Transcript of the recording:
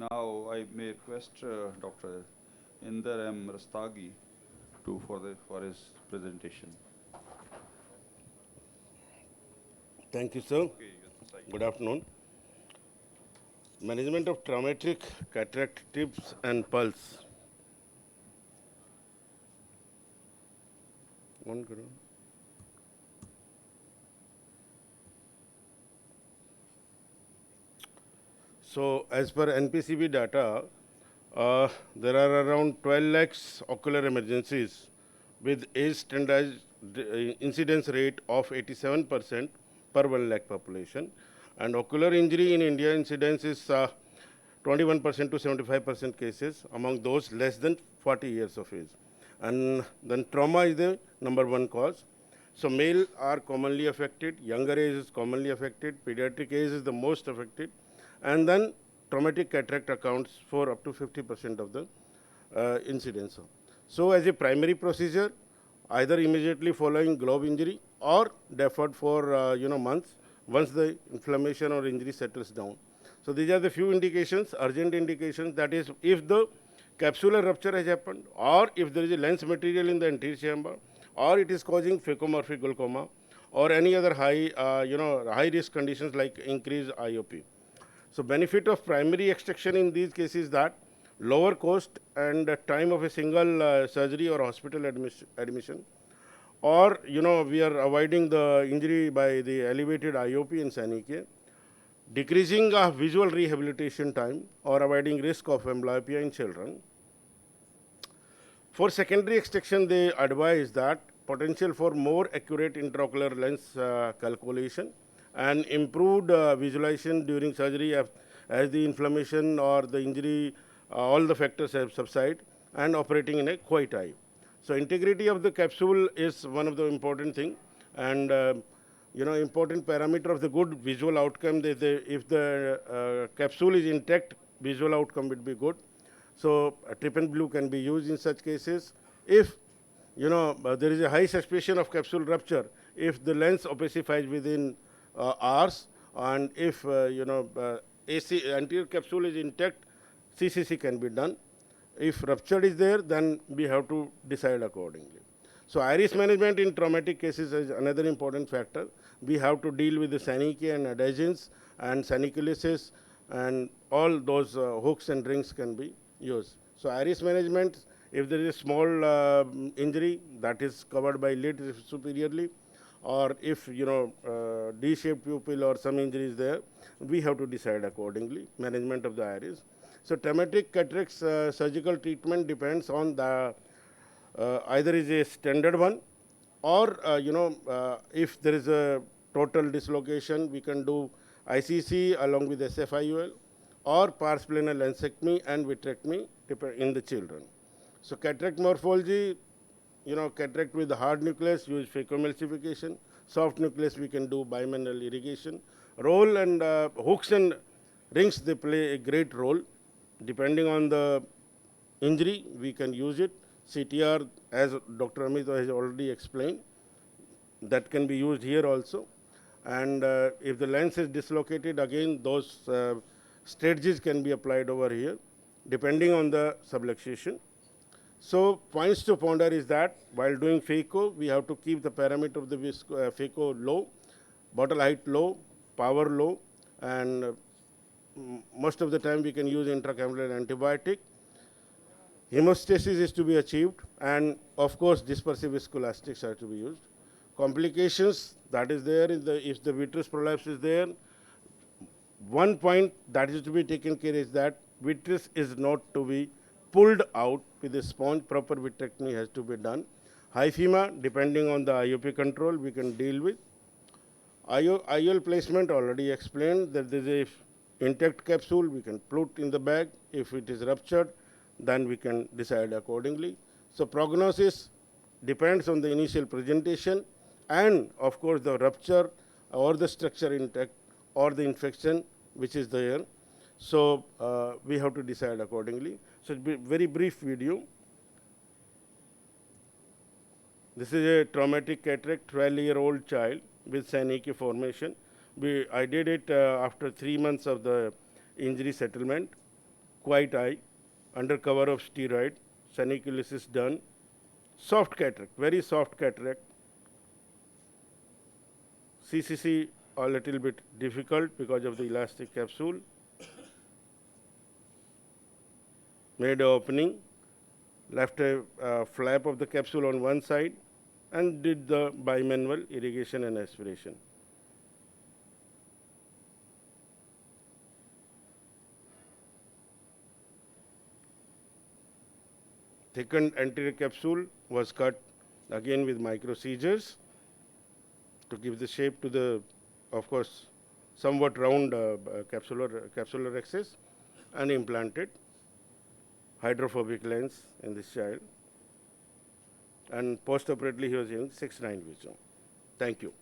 Now I may request Dr. Inder M. Rastagi for his presentation. Thank you, sir. Okay, Good afternoon. Management of traumatic cataract tips and pulse. One good one. So, as per NPCB data, there are around 12 lakhs ocular emergencies with age standardized incidence rate of 87% per 1 lakh population. And ocular injury in India incidence is 21% to 75% cases among those less than 40 years of age. And then trauma is the number one cause. So male are commonly affected, younger age is commonly affected, pediatric age is the most affected, and then traumatic cataract accounts for up to 50% of the incidence. So as a primary procedure, either immediately following globe injury or deferred for months once the inflammation or injury settles down. So these are the few indications, urgent indications, that is if the capsular rupture has happened, or if there is a lens material in the anterior chamber, or it is causing phacomorphic glaucoma, or any other high risk conditions like increased IOP. So benefit of primary extraction in these cases is that lower cost and time of a single surgery or hospital admission, or we are avoiding the injury by the elevated IOP and SANICA, decreasing visual rehabilitation time or avoiding risk of amblyopia in children. For secondary extraction, they advise that potential for more accurate intraocular lens calculation and improved visualization during surgery as the inflammation or the injury, all the factors have subside, and operating in a quiet eye. So integrity of the capsule is one of the important thing, and important parameter of the good visual outcome. If the capsule is intact, visual outcome would be good. So trypan blue can be used in such cases. If there is a high suspicion of capsule rupture, if the lens opacifies within hours, and if AC anterior capsule is intact, CCC can be done. If rupture is there, then we have to decide accordingly. So iris management in traumatic cases is another important factor. We have to deal with the SANICA and adhesions and saniculisis, and all those hooks and rings can be used. So iris management, if there is a small injury, that is covered by lid superiorly, or if D-shaped pupil or some injury is there, we have to decide accordingly, management of the iris. So traumatic cataracts surgical treatment depends on the either is a standard one, or if there is a total dislocation, we can do ICC along with SFIUL, or pars plana lensectomy and vitrectomy in the children. So cataract morphology, cataract with hard nucleus, use phacoemulsification. Soft nucleus, we can do bimanual irrigation. Roll and hooks and rings, they play a great role. Depending on the injury, we can use it. CTR, as Dr. Amit has already explained, that can be used here also. And if the lens is dislocated, again, those strategies can be applied over here, depending on the subluxation. So points to ponder is that while doing phaco, we have to keep the parameter of the phaco low, bottle height low, power low, and most of the time we can use intracameral antibiotic. Hemostasis is to be achieved, and of course dispersive viscoelastics are to be used. Complications that is there is if the vitreous prolapse is there. One point that is to be taken care is that vitreous is not to be pulled out with a sponge. Proper vitrectomy has to be done. Hyphema, depending on the IOP control, we can deal with. IOL placement already explained that there is a intact capsule, we can put in the bag. If it is ruptured, then we can decide accordingly. So prognosis depends on the initial presentation and of course the rupture or the structure intact or the infection which is there. So we have to decide accordingly. So it will be very brief video. This is a traumatic cataract, 12-year-old child with SANICA formation. I did it after 3 months of the injury settlement. quiet eye, under cover of steroid, suniculosis done, soft cataract, very soft cataract. CCC a little bit difficult because of the elastic capsule. Made an opening, left a flap of the capsule on one side, and did the bimanual irrigation and aspiration. Thickened anterior capsule was cut again with microseizures to give the shape to the, of course, somewhat round capsular axis, and implanted hydrophobic lens in this child. And post-operatively, he was having 6/9 vision. Thank you.